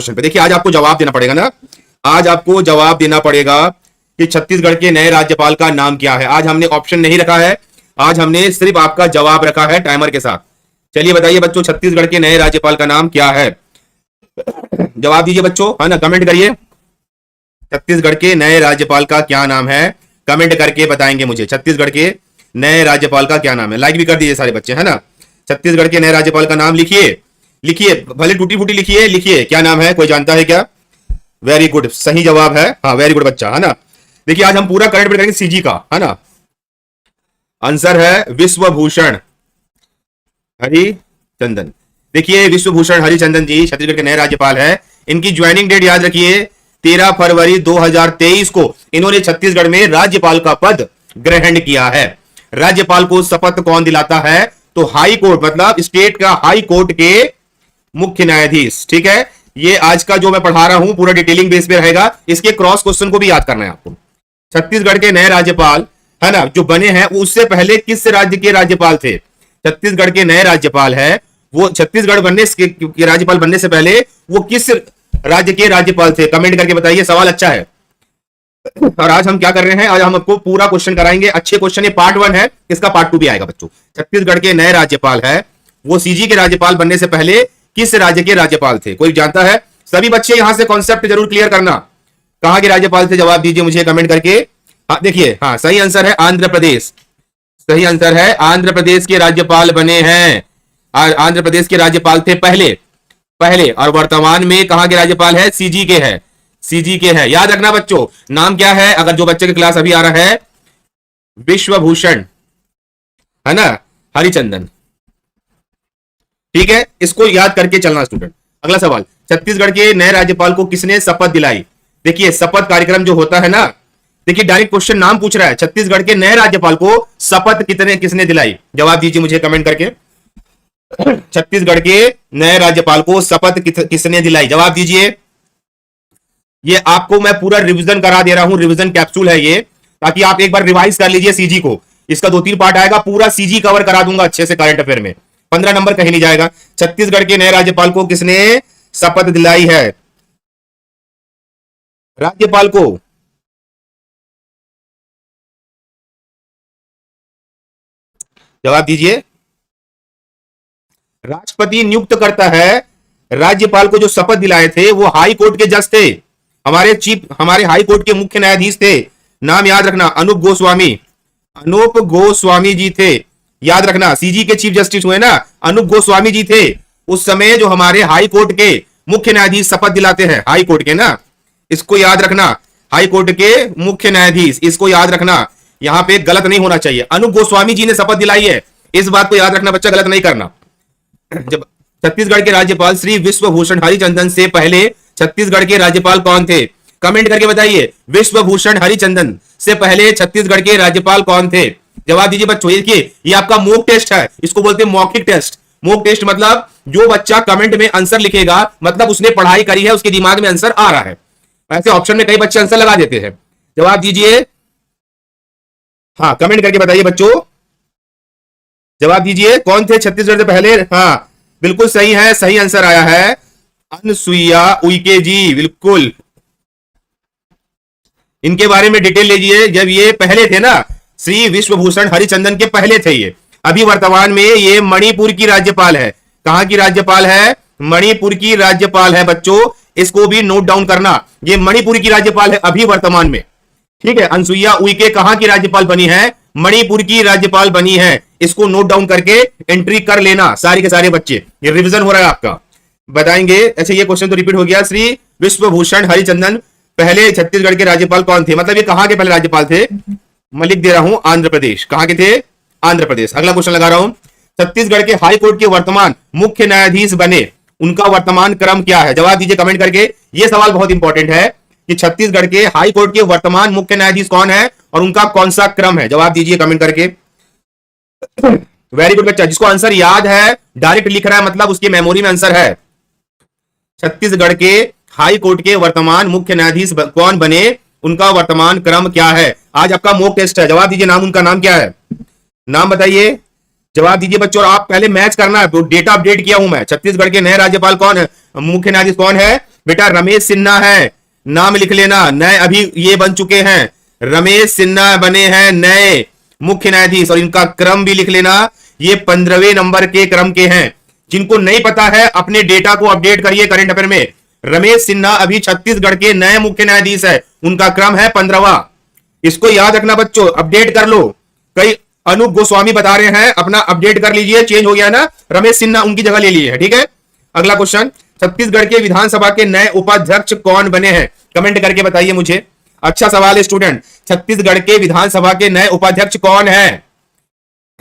Question पे। देखिए आज आपको जवाब देना पड़ेगा ना, आज आपको जवाब देना पड़ेगा कि छत्तीसगढ़ के नए राज्यपाल का नाम क्या है। आज हमने ऑप्शन नहीं रखा है, आज हमने सिर्फ आपका जवाब रखा है टाइमर के साथ। चलिए बताइए बच्चों, छत्तीसगढ़ के नए राज्यपाल का नाम क्या है? जवाब दीजिए बच्चों, है ना, कमेंट करिए। छत्तीसगढ़ के नए राज्यपाल का क्या नाम है? कमेंट करके बताएंगे मुझे छत्तीसगढ़ के नए राज्यपाल का क्या नाम है। लाइक भी कर दीजिए सारे बच्चे, है ना। छत्तीसगढ़ के नए राज्यपाल का नाम लिखिए, लिखिए, भले टूटी फूटी लिखिए, लिखिए क्या नाम है, कोई जानता है क्या? वेरी गुड, सही जवाब है, हाँ वेरी गुड बच्चा, है ना। देखिए आज हम पूरा करंट करेंगे सीजी का, है ना। आंसर है विश्वभूषण हरिचंदन। देखिए विश्वभूषण हरिचंदन जी छत्तीसगढ़ के नए राज्यपाल है। इनकी ज्वाइनिंग डेट याद रखिए 13 फरवरी 2023 को इन्होंने छत्तीसगढ़ में राज्यपाल का पद ग्रहण किया है। राज्यपाल को शपथ कौन दिलाता है? तो हाई कोर्ट, मतलब स्टेट का हाई कोर्ट के मुख्य न्यायाधीश। ठीक है, ये आज का जो मैं पढ़ा रहा हूं पूरा डिटेलिंग बेस पे रहेगा, इसके क्रॉस क्वेश्चन को भी याद करना है आपको। छत्तीसगढ़ के नए राज्यपाल, है ना, जो बने हैं उससे पहले किस राज्य के राज्यपाल थे? छत्तीसगढ़ के नए राज्यपाल है वो छत्तीसगढ़ बनने के राज्यपाल बनने से पहले वो किस राज्य के राज्यपाल थे? कमेंट करके बताइए, सवाल अच्छा है। और आज हम क्या कर रहे हैं, आज हम आपको पूरा क्वेश्चन कराएंगे, अच्छे क्वेश्चन। ये पार्ट 1 है, इसका पार्ट 2 भी आएगा बच्चों। छत्तीसगढ़ के नए राज्यपाल है वो सीजी के राज्यपाल बनने से पहले किस राज्य के राज्यपाल थे? कोई जानता है? सभी बच्चे यहां से कॉन्सेप्ट जरूर क्लियर करना, कहां के राज्यपाल थे, जवाब दीजिए मुझे कमेंट करके। हाँ देखिए, हाँ सही आंसर है आंध्र प्रदेश, सही आंसर है आंध्र प्रदेश के राज्यपाल बने हैं। आंध्र प्रदेश के राज्यपाल थे पहले, और वर्तमान में कहां के राज्यपाल है? सीजी के है, सीजी के है। याद रखना बच्चों, नाम क्या है? अगर जो बच्चे की क्लास अभी आ रहा है, विश्वभूषण, है ना, हरिचंदन। ठीक है, इसको याद करके चलना स्टूडेंट। अगला सवाल, छत्तीसगढ़ के नए राज्यपाल को किसने शपथ दिलाई? देखिए शपथ कार्यक्रम जो होता है ना, देखिए डायरेक्ट क्वेश्चन नाम पूछ रहा है, छत्तीसगढ़ के नए राज्यपाल को शपथ किसने दिलाई? जवाब दीजिए मुझे कमेंट करके। छत्तीसगढ़ के नए राज्यपाल को शपथ किसने दिलाई? जवाब दीजिए। ये आपको मैं पूरा रिवीजन करा दे रहा हूं, रिवीजन कैप्सूल है ये, ताकि आप एक बार रिवाइज कर लीजिए सीजी को। इसका 2-3 पार्ट आएगा, पूरा सीजी कवर करा दूंगा अच्छे से करंट अफेयर में, 15 नंबर कहीं नहीं जाएगा। छत्तीसगढ़ के नए राज्यपाल को किसने शपथ दिलाई है? राज्यपाल को जवाब दीजिए। राष्ट्रपति नियुक्त करता है, राज्यपाल को जो शपथ दिलाए थे वो हाई कोर्ट के जज थे, हमारे हाई कोर्ट के मुख्य न्यायाधीश थे। नाम याद रखना, अनूप गोस्वामी जी थे। याद रखना, सीजी के चीफ जस्टिस हुए ना, अनूप गोस्वामी जी थे उस समय जो हमारे हाई कोर्ट के मुख्य न्यायाधीश शपथ दिलाते हैं, हाई कोर्ट के ना, इसको याद रखना, हाई कोर्ट के मुख्य न्यायाधीश, इसको याद रखना, यहां पे गलत नहीं होना चाहिए। अनूप गोस्वामी जी ने शपथ दिलाई है, इस बात को याद रखना बच्चा, गलत नहीं करना। जब छत्तीसगढ़ के राज्यपाल श्री विश्वभूषण हरिचंदन से पहले छत्तीसगढ़ के राज्यपाल कौन थे? कमेंट करके बताइए, विश्वभूषण हरिचंदन से पहले छत्तीसगढ़ के राज्यपाल कौन थे? जवाब दीजिए बच्चों। देखिए ये आपका मॉक टेस्ट है, इसको बोलते हैं मौखिक टेस्ट। मॉक टेस्ट मतलब जो बच्चा कमेंट में आंसर लिखेगा मतलब उसने पढ़ाई करी है, उसके दिमाग में आंसर आ रहा है। ऐसे ऑप्शन में कई बच्चे आंसर लगा देते हैं। जवाब दीजिए, हाँ कमेंट करके बताइए बच्चों, जवाब दीजिए कौन थे छत्तीसगढ़ से पहले? हाँ बिल्कुल सही है, सही आंसर आया है अनसुईया उइके जी, बिल्कुल। इनके बारे में डिटेल लीजिए, जब ये पहले थे ना, श्री विश्वभूषण हरिचंदन के पहले थे ये। अभी वर्तमान में ये मणिपुर की राज्यपाल है। कहां की राज्यपाल है? मणिपुर की राज्यपाल है बच्चों, इसको भी नोट डाउन करना, ये मणिपुर की राज्यपाल है अभी वर्तमान में। ठीक है, अनसुईया उइके कहां की राज्यपाल बनी है? मणिपुर की राज्यपाल बनी है, इसको नोट डाउन करके एंट्री कर लेना सारे के सारे बच्चे, ये रिवीजन हो रहा है आपका। बताएंगे, अच्छा ये क्वेश्चन तो रिपीट हो गया, श्री विश्वभूषण हरिचंदन पहले छत्तीसगढ़ के राज्यपाल कौन थे? मतलब ये कहां के पहले राज्यपाल थे? मैं लिख दे रहा हूं आंध्र प्रदेश। कहां के थे? आंध्र प्रदेश। अगला क्वेश्चन लगा रहा हूं, छत्तीसगढ़ के हाई कोर्ट के वर्तमान मुख्य न्यायाधीश बने, उनका वर्तमान क्रम क्या है? जवाब दीजिए कमेंट करके। यह सवाल बहुत इंपॉर्टेंट है कि छत्तीसगढ़ के हाई कोर्ट के वर्तमान मुख्य न्यायाधीश कौन है और उनका कौन सा क्रम है? जवाब दीजिए कमेंट करके। वेरी गुड बच्चा, जिसको आंसर याद है डायरेक्ट लिख रहा है, मतलब उसकी मेमोरी में आंसर है। छत्तीसगढ़ के हाई कोर्ट के वर्तमान मुख्य न्यायाधीश कौन बने, उनका वर्तमान क्रम क्या है? आज आपका मॉक टेस्ट है, जवाब दीजिए, नाम उनका नाम क्या है? नाम बताइए, जवाब दीजिए बच्चों। और आप पहले मैच करना है, तो डेटा अपडेट किया हूं मैं। छत्तीसगढ़ के नए राज्यपाल कौन है, मुख्य न्यायाधीश कौन है? बेटा रमेश सिन्हा है, नाम लिख लेना, नए अभी ये बन चुके हैं, रमेश सिन्हा बने हैं नए मुख्य न्यायाधीश, और इनका क्रम भी लिख लेना, ये 15वें नंबर के क्रम के हैं। जिनको नहीं पता है अपने डेटा को अपडेट करिए करंट अफेयर में। रमेश सिन्हा अभी छत्तीसगढ़ के नए मुख्य न्यायाधीश है, उनका क्रम है 15वां। इसको याद रखना बच्चों, अपडेट कर लो। कई अनूप गोस्वामी बता रहे हैं, अपना अपडेट कर लीजिए, चेंज हो गया ना, रमेश सिन्हा उनकी जगह ले लिए है, ठीक है। अगला क्वेश्चन, छत्तीसगढ़ के विधानसभा के नए उपाध्यक्ष कौन बने हैं, कमेंट करके बताइए मुझे। अच्छा सवाल है स्टूडेंट, छत्तीसगढ़ के विधानसभा के नए उपाध्यक्ष कौन है?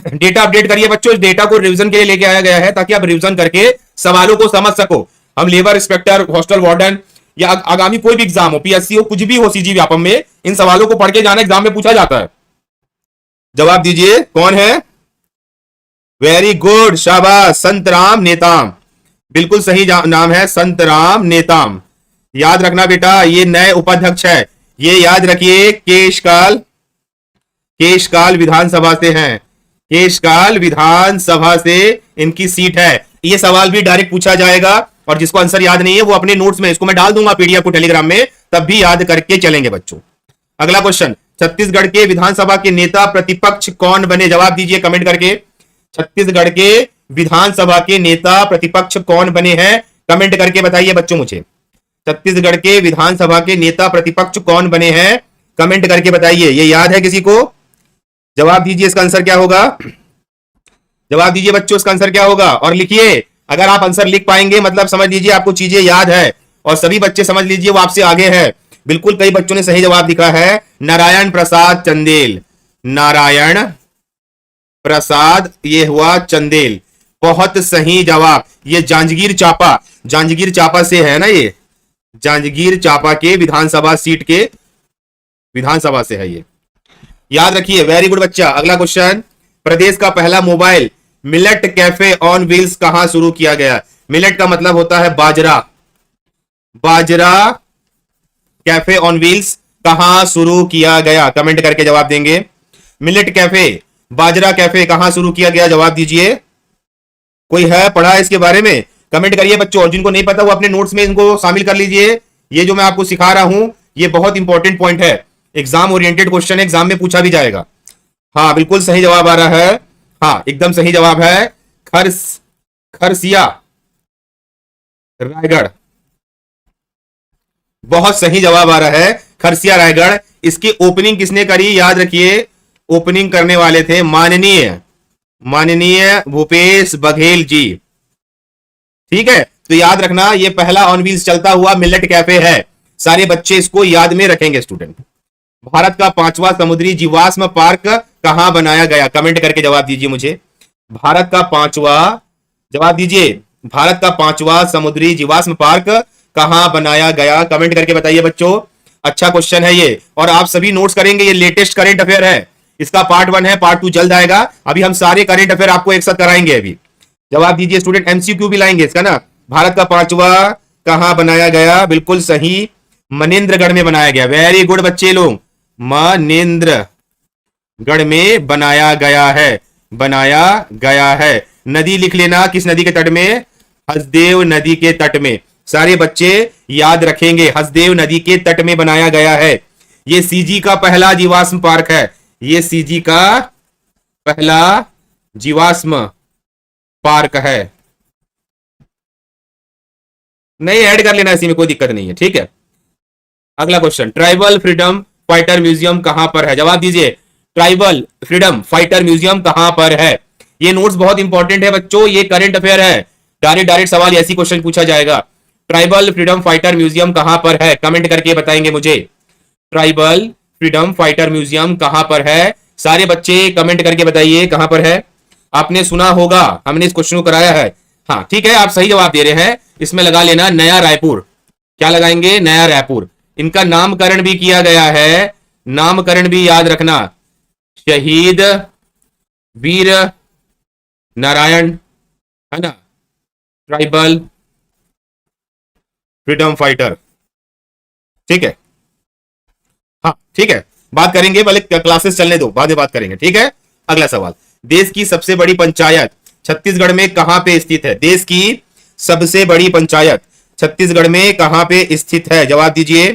डेटा अपडेट करिए बच्चों, इस डेटा को रिवीजन के लिए लेके आया गया है ताकि आप रिवीजन करके सवालों को समझ सको। हम लेबर इंस्पेक्टर, हॉस्टल वार्डन या आगामी कोई भी एग्जाम हो, पीएससी हो, कुछ भी हो, सीजी व्यापम में, इन सवालों को पढ़ के जाना, एग्जाम में पूछा जाता है। जवाब दीजिए कौन है? वेरी गुड, शाबाश, संतराम नेताम, बिल्कुल सही नाम है, संतराम नेताम। याद रखना बेटा, ये नए उपाध्यक्ष है, ये याद रखिए, केशकाल विधानसभा से हैं, केशकाल विधानसभा से इनकी सीट है। ये सवाल भी डायरेक्ट पूछा जाएगा, और जिसको आंसर याद नहीं है वो अपने नोट्स में, इसको मैं डाल दूंगा पीडीएफ को टेलीग्राम में, तब भी याद करके चलेंगे बच्चों। अगला क्वेश्चन, छत्तीसगढ़ के विधानसभा के नेता प्रतिपक्ष कौन बने? जवाब दीजिए कमेंट करके। छत्तीसगढ़ के विधानसभा के नेता प्रतिपक्ष कौन बने हैं, कमेंट करके बताइए बच्चों मुझे। छत्तीसगढ़ के विधानसभा के नेता प्रतिपक्ष कौन बने हैं, कमेंट करके बताइए। ये याद है किसी को? जवाब दीजिए, इसका आंसर क्या होगा? जवाब दीजिए बच्चों, इसका आंसर क्या होगा? और लिखिए, अगर आप आंसर लिख पाएंगे मतलब समझ लीजिए आपको चीजें याद है, और सभी बच्चे समझ लीजिए वो आपसे आगे है। बिल्कुल, कई बच्चों ने सही जवाब लिखा है, नारायण प्रसाद चंदेल, नारायण प्रसाद, ये हुआ चंदेल, बहुत सही जवाब। ये जांजगीर चांपा से है ना, ये जांजगीर चांपा के विधानसभा सीट के विधानसभा से है ये, याद रखिए। वेरी गुड बच्चा। अगला क्वेश्चन, प्रदेश का पहला mobile millet cafe on wheels कहां शुरू किया गया? मिलेट का मतलब होता है बाजरा, बाजरा कैफे ऑन व्हील्स कहां शुरू किया गया? कमेंट करके जवाब देंगे। मिलेट कैफे, बाजरा कैफे कहां शुरू किया गया? जवाब दीजिए। कोई है पढ़ा है इसके बारे में? कमेंट करिए बच्चों, और जिनको नहीं पता वो अपने नोट्स में इनको शामिल कर लीजिए। ये जो मैं आपको सिखा रहा हूं ये बहुत इंपॉर्टेंट पॉइंट है, एग्जाम ओरिएंटेड क्वेश्चन है, एग्जाम में पूछा भी जाएगा। हाँ बिल्कुल सही जवाब आ रहा है, हाँ एकदम सही जवाब है, खरसिया रायगढ़, बहुत सही जवाब आ रहा है, खरसिया रायगढ़। इसकी ओपनिंग किसने करी? याद रखिए, ओपनिंग करने वाले थे माननीय भूपेश बघेल जी, ठीक है। तो याद रखना, ये पहला ऑन व्हील्स चलता हुआ मिलेट कैफे है, सारे बच्चे इसको याद में रखेंगे स्टूडेंट। भारत का 5वां समुद्री जीवाश्म पार्क कहां बनाया गया? कमेंट करके जवाब दीजिए मुझे। भारत का 5वां, जवाब दीजिए, भारत का 5वां समुद्री जीवाश्म पार्क कहां बनाया गया? कमेंट करके बताइए बच्चों। अच्छा क्वेश्चन है ये, और आप सभी नोट्स करेंगे, ये लेटेस्ट करंट अफेयर है, इसका पार्ट 1 है, पार्ट 2 जल्द आएगा। अभी हम सारे करंट अफेयर आपको एक साथ कराएंगे। अभी जवाब दीजिए स्टूडेंट, एमसीक्यू भी लाएंगे इसका ना। भारत का 5वां कहां बनाया गया? बिल्कुल सही, मनेन्द्रगढ़ में बनाया गया। वेरी गुड बच्चे लोग, मनेन्द्रगढ़ में बनाया गया है। नदी लिख लेना, किस नदी के तट में? हसदेव नदी के तट में, सारे बच्चे याद रखेंगे, हसदेव नदी के तट में बनाया गया है। ये सीजी का पहला जीवाश्म पार्क है, ये सीजी का पहला जीवाश्म पार्क है। नहीं ऐड कर लेना, इसी में कोई दिक्कत नहीं है, ठीक है। अगला question, tribal freedom fighter museum कहां पर है? जवाब दीजिए, ट्राइबल फ्रीडम फाइटर म्यूजियम कहां पर है? ये नोट्स बहुत इंपॉर्टेंट है बच्चों, ये करंट अफेयर है, डायरेक्ट सवाल ऐसी क्वेश्चन पूछा जाएगा। ट्राइबल फ्रीडम फाइटर म्यूजियम कहां पर है? कमेंट करके बताएंगे मुझे। ट्राइबल फ्रीडम फाइटर म्यूजियम कहां पर है? सारे बच्चे कमेंट करके बताइए कहां पर है। आपने सुना होगा, हमने इस क्वेश्चन को कराया है, हाँ ठीक है, आप सही जवाब दे रहे हैं। इसमें लगा लेना नया रायपुर, क्या लगाएंगे? नया रायपुर। इनका नामकरण भी किया गया है, नामकरण भी याद रखना, शहीद वीर नारायण, है ना, ट्राइबल फ्रीडम फाइटर, ठीक है। हाँ ठीक है, बात करेंगे, पहले क्लासेस चलने दो, बाद में बात करेंगे, ठीक है। अगला सवाल, देश की सबसे बड़ी पंचायत छत्तीसगढ़ में कहां पे स्थित है? देश की सबसे बड़ी पंचायत छत्तीसगढ़ में कहां पे स्थित है? जवाब दीजिए।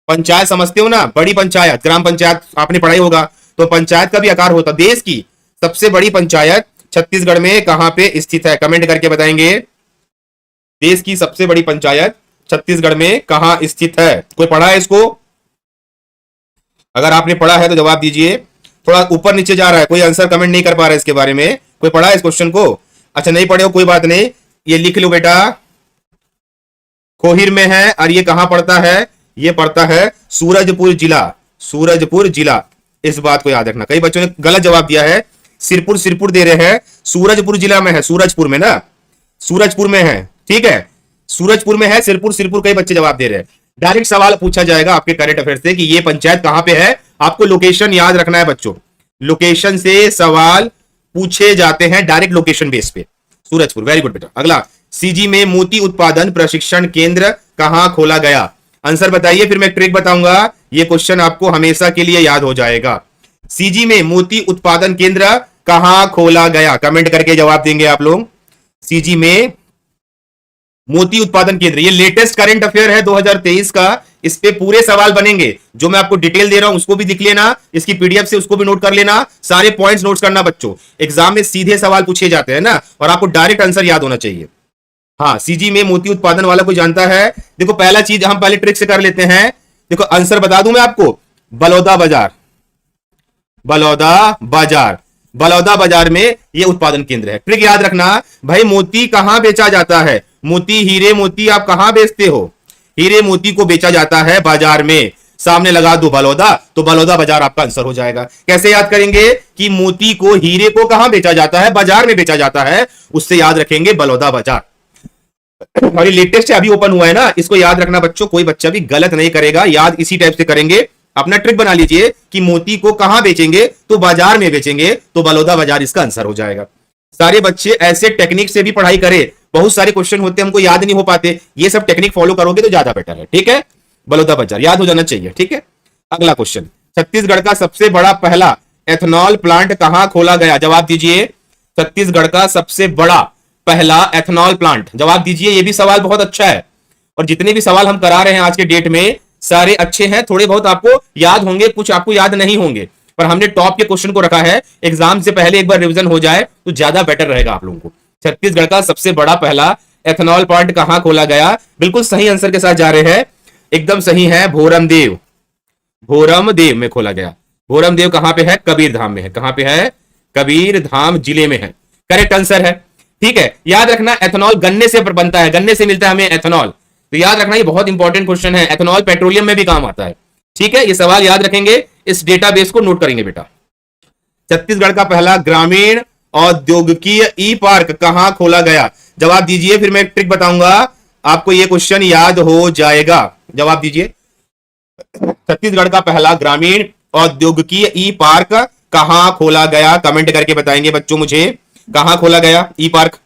पंचायत समझते हो ना, बड़ी पंचायत, ग्राम पंचायत आपने पढ़ाई होगा, तो पंचायत का भी आकार होता। देश की सबसे बड़ी पंचायत छत्तीसगढ़ में कहां पे स्थित है? कमेंट करके बताएंगे। देश की सबसे बड़ी पंचायत छत्तीसगढ़ में कहां स्थित है? कोई पढ़ा है इसको? अगर आपने पढ़ा है तो जवाब दीजिए। थोड़ा ऊपर नीचे जा रहा है, कोई आंसर कमेंट नहीं कर पा रहा है इसके बारे में। कोई पढ़ा है इस क्वेश्चन को? अच्छा, नहीं पढ़े हो कोई बात नहीं, ये लिख लो बेटा। खोहिर में है, और ये कहां पड़ता है? ये पड़ता है सूरजपुर जिला। सूरजपुर जिला, इस बात को याद रखना। कई बच्चों ने गलत जवाब दिया है, सिरपुर सिरपुर दे रहे हैं, सूरजपुर जिला में है, सूरजपुर में ना, सूरजपुर में है, ठीक है, सूरजपुर में है, सिरपुर सिरपुर कई बच्चे जवाब दे रहे हैं। डायरेक्ट सवाल पूछा जाएगा आपके करंट अफेयर से कि ये पंचायत कहां पे है। आपको लोकेशन याद रखना है बच्चों, लोकेशन से सवाल पूछे जाते हैं, डायरेक्ट लोकेशन बेस पे। सूरजपुर, वेरी गुड बेटा। अगला, सीजी में मोती उत्पादन प्रशिक्षण केंद्र कहां खोला गया? आंसर बताइए, फिर मैं ट्रिक बताऊंगा। ये क्वेश्चन आपको हमेशा के लिए याद हो जाएगा। सीजी में मोती उत्पादन केंद्र कहां खोला गया? कमेंट करके जवाब देंगे आप लोग। सीजी में मोती उत्पादन केंद्र, ये लेटेस्ट करंट अफेयर है 2023 का। इस पे पूरे सवाल बनेंगे, जो मैं आपको डिटेल दे रहा हूं उसको भी दिख लेना, इसकी पीडीएफ से उसको भी नोट कर लेना, सारे पॉइंट्स नोट करना बच्चों। एग्जाम में सीधे सवाल पूछे जाते हैं ना, और आपको डायरेक्ट आंसर याद होना चाहिए। हाँ, सीजी में मोती उत्पादन वाला कोई जानता है? देखो, पहला चीज हम पहले ट्रिक से कर लेते हैं। देखो, आंसर बता दूं मैं आपको, बलौदा बाजार। बलौदा बाजार, बलौदा बाजार में ये उत्पादन केंद्र है। ट्रिक याद रखना भाई, मोती कहां बेचा जाता है? मोती, हीरे मोती आप कहां बेचते हो? हीरे मोती को बेचा जाता है बाजार में। सामने लगा दो बलौदा, तो बलौदा बाजार आपका आंसर हो जाएगा। कैसे याद करेंगे कि मोती को, हीरे को कहां बेचा जाता है? बाजार में बेचा जाता है, उससे याद रखेंगे बलौदा बाजार। और ये लेटेस्ट है, अभी ओपन हुआ है ना, इसको याद रखना बच्चों, कोई बच्चा भी गलत नहीं करेगा, याद इसी टाइप से करेंगे। अपना ट्रिक बना लीजिए कि मोती को कहां बेचेंगे? तो बाजार में बेचेंगे, तो बलौदा बाजार इसका आंसर हो जाएगा। सारे बच्चे ऐसे टेक्निक से भी पढ़ाई करें, बहुत सारे क्वेश्चन होते हैं हमको याद नहीं हो पाते, ये सब टेक्निक फॉलो करोगे तो ज्यादा बेटर है, ठीक है। बलौदा बाजार याद हो जाना चाहिए, ठीक है। अगला क्वेश्चन, छत्तीसगढ़ का सबसे बड़ा पहला एथेनॉल प्लांट कहां खोला गया? जवाब दीजिए। छत्तीसगढ़ का सबसे बड़ा पहला एथेनॉल प्लांट, जवाब दीजिए। ये भी सवाल बहुत अच्छा है, और जितने भी सवाल हम करा रहे हैं आज के डेट में सारे अच्छे हैं। थोड़े बहुत आपको याद होंगे, कुछ आपको याद नहीं होंगे, पर हमने टॉप के क्वेश्चन को रखा है। एग्जाम से पहले एक बार रिवीजन हो जाए तो ज्यादा बेटर रहेगा आप लोगों को। छत्तीसगढ़ का सबसे बड़ा पहला एथेनॉल प्लांट कहां खोला गया? बिल्कुल सही आंसर के साथ जा रहे हैं, एकदम सही है, भोरमदेव। भोरमदेव में खोला गया। भोरमदेव कहां पे है? कबीरधाम में है। कहां पे है? कबीरधाम जिले में है। करेक्ट आंसर है, ठीक है। याद रखना, एथेनॉल गन्ने से बनता है, गन्ने से मिलता है हमें एथेनॉल, तो याद रखना ये बहुत इंपॉर्टेंट क्वेश्चन है। एथेनॉल पेट्रोलियम में भी काम आता है, ठीक है। ये सवाल याद रखेंगे, इस डेटाबेस को नोट करेंगे बेटा। छत्तीसगढ़ का पहला ग्रामीण औद्योगिकीय ई पार्क कहां खोला गया? जवाब दीजिए, फिर मैं एक ट्रिक बताऊंगा, आपको यह क्वेश्चन याद हो जाएगा। जवाब दीजिए। छत्तीसगढ़ का पहला ग्रामीण औद्योगिकीय ई पार्क कहां खोला गया? कमेंट करके बताएंगे बच्चों मुझे, कहां खोला गया ई पार्क?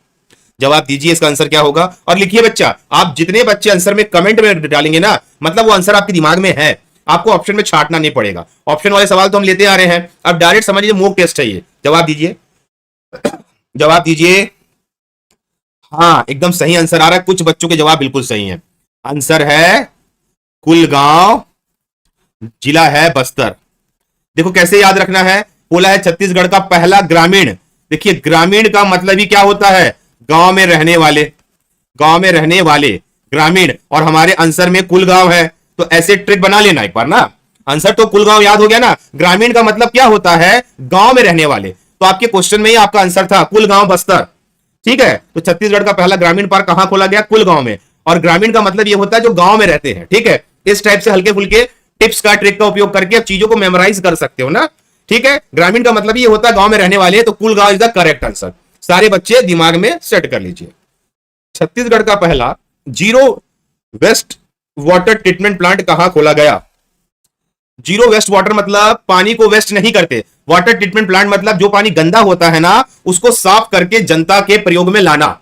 जवाब दीजिए, इसका आंसर क्या होगा? और लिखिए बच्चा, आप जितने बच्चे आंसर में कमेंट में डालेंगे ना, मतलब वो आंसर आपके दिमाग में है, आपको ऑप्शन में छाटना नहीं पड़ेगा। ऑप्शन वाले सवाल तो हम लेते आ रहे हैं, अब डायरेक्ट समझिए मॉक टेस्ट है ये। जवाब दीजिए, जवाब दीजिए। हाँ, एकदम सही आंसर आ रहा है, कुछ बच्चों के जवाब बिल्कुल सही है। आंसर है कुलगांव, जिला है बस्तर। देखो कैसे याद रखना है, बोला है छत्तीसगढ़ का पहला ग्रामीण। देखिए, ग्रामीण का मतलब ही क्या होता है? गांव में रहने वाले, गांव में रहने वाले ग्रामीण, और हमारे आंसर में कुलगांव है, तो ऐसे ट्रिक बना लेना एक बार ना। आंसर तो कुलगांव याद हो गया ना, ग्रामीण का मतलब क्या होता है? गांव में रहने वाले, तो आपके क्वेश्चन में ही आपका आंसर था कुलगांव बस्तर, ठीक है। तो छत्तीसगढ़ का पहला ग्रामीण पार्क कहां खोला गया? कुलगांव में, और ग्रामीण का मतलब ये होता है जो गांव में रहते हैं, ठीक है। इस टाइप से हल्के फुल्के टिप्स का, ट्रिक का उपयोग करके आप चीजों को मेमोराइज कर सकते हो ना, ठीक है। ग्रामीण का मतलब ये होता है गांव में रहने वाले, तो Kulgam is the correct answer. सारे बच्चे दिमाग में सेट कर लीजिए। छत्तीसगढ़ का पहला zero waste water treatment plant कहां खोला गया? जीरो वेस्ट वाटर मतलब पानी को वेस्ट नहीं करते, वाटर ट्रीटमेंट प्लांट मतलब जो पानी गंदा होता है ना, उसको साफ करके जनता के प्रयोग में लाना,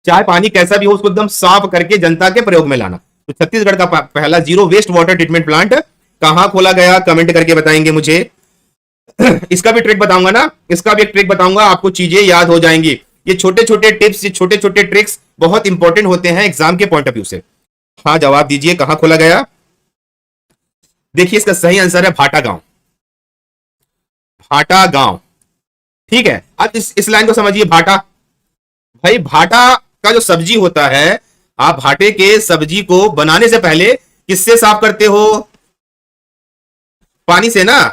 चाहे पानी कैसा भी हो उसको एकदम साफ करके जनता के प्रयोग में लाना। तो छत्तीसगढ़ का पहला zero waste water treatment plant कहां खोला गया? कमेंट करके बताएंगे मुझे। इसका भी ट्रिक बताऊंगा ना, इसका भी एक ट्रिक बताऊंगा, आपको चीजें याद हो जाएंगी। ये छोटे छोटे टिप्स, ये छोटे छोटे ट्रिक्स बहुत इंपॉर्टेंट होते हैं एग्जाम के पॉइंट ऑफ व्यू से। हाँ जवाब दीजिए, कहां खोला गया? देखिए इसका सही आंसर है भाटा गांव। भाटा गांव, ठीक है। अब इस लाइन को समझिए। भाटा, भाई भाटा का जो सब्जी होता है, आप भाटे के सब्जी को बनाने से पहले किससे साफ करते हो? पानी से ना,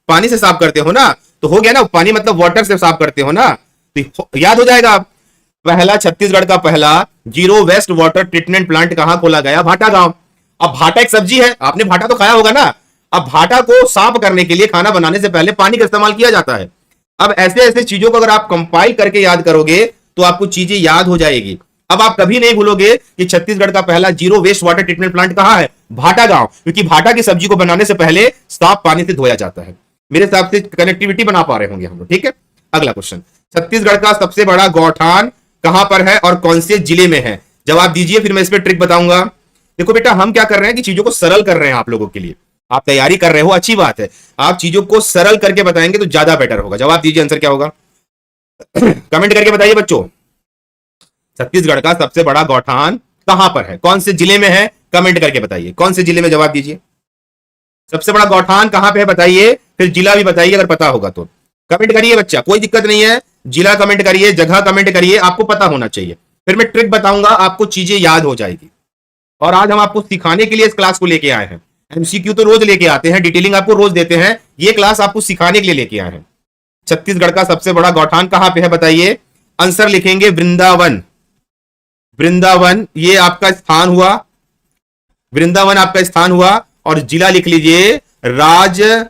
पानी से साफ करते हो ना, तो हो गया ना, पानी मतलब वाटर से साफ करते हो ना, तो याद हो जाएगा आप। पहला छत्तीसगढ़ का पहला zero waste water treatment plant कहां खोला गया? भाटा गांव। अब भाटा एक सब्जी है, आपने भाटा तो खाया होगा ना। अब भाटा को साफ करने के लिए खाना बनाने से पहले पानी का इस्तेमाल किया जाता है। अब ऐसे ऐसे चीजों को अगर आप कंपाइल करके याद करोगे तो आपको चीजें याद हो जाएगी। अब आप कभी नहीं भूलोगे कि छत्तीसगढ़ का पहला zero waste water treatment plant कहां है? भाटा गांव, क्योंकि भाटा की सब्जी को बनाने से पहले साफ पानी से धोया जाता है। मेरे हिसाब से कनेक्टिविटी बना पा रहे होंगे हम लोग, ठीक है। अगला क्वेश्चन, छत्तीसगढ़ का सबसे बड़ा गौठान कहां पर है और कौन से जिले में है? जवाब दीजिए, फिर मैं इस पर ट्रिक बताऊंगा। देखो बेटा, हम क्या कर रहे हैं कि चीजों को सरल कर रहे हैं आप लोगों के लिए। आप तैयारी कर रहे हो, अच्छी बात है। आप चीजों को सरल करके बताएंगे तो ज्यादा बेटर होगा। जवाब दीजिए, आंसर क्या होगा? कमेंट करके बताइए बच्चों। छत्तीसगढ़ का सबसे बड़ा गौठान कहां पर है, कौन से जिले में है? कमेंट करके बताइए कौन से जिले में। जवाब दीजिए, सबसे बड़ा गौठान कहां पे है बताइए, फिर जिला भी बताइए अगर पता होगा तो। कमेंट करिए बच्चा, कोई दिक्कत नहीं है। जिला कमेंट करिए, जगह कमेंट करिए, आपको पता होना चाहिए। फिर मैं ट्रिक बताऊंगा, आपको चीजें याद हो जाएगी। और आज हम आपको सिखाने के लिए इस क्लास को लेके आए हैं। एमसीक्यू तो रोज लेके आते हैं, डिटेलिंग आपको रोज देते हैं, ये क्लास आपको सिखाने के लिए लेके आए हैं। छत्तीसगढ़ का सबसे बड़ा गौठान कहां पे है बताइए? आंसर लिखेंगे वृंदावन। वृंदावन ये आपका स्थान हुआ, वृंदावन आपका स्थान हुआ। और जिला लिख लीजिए राजनांदगांव।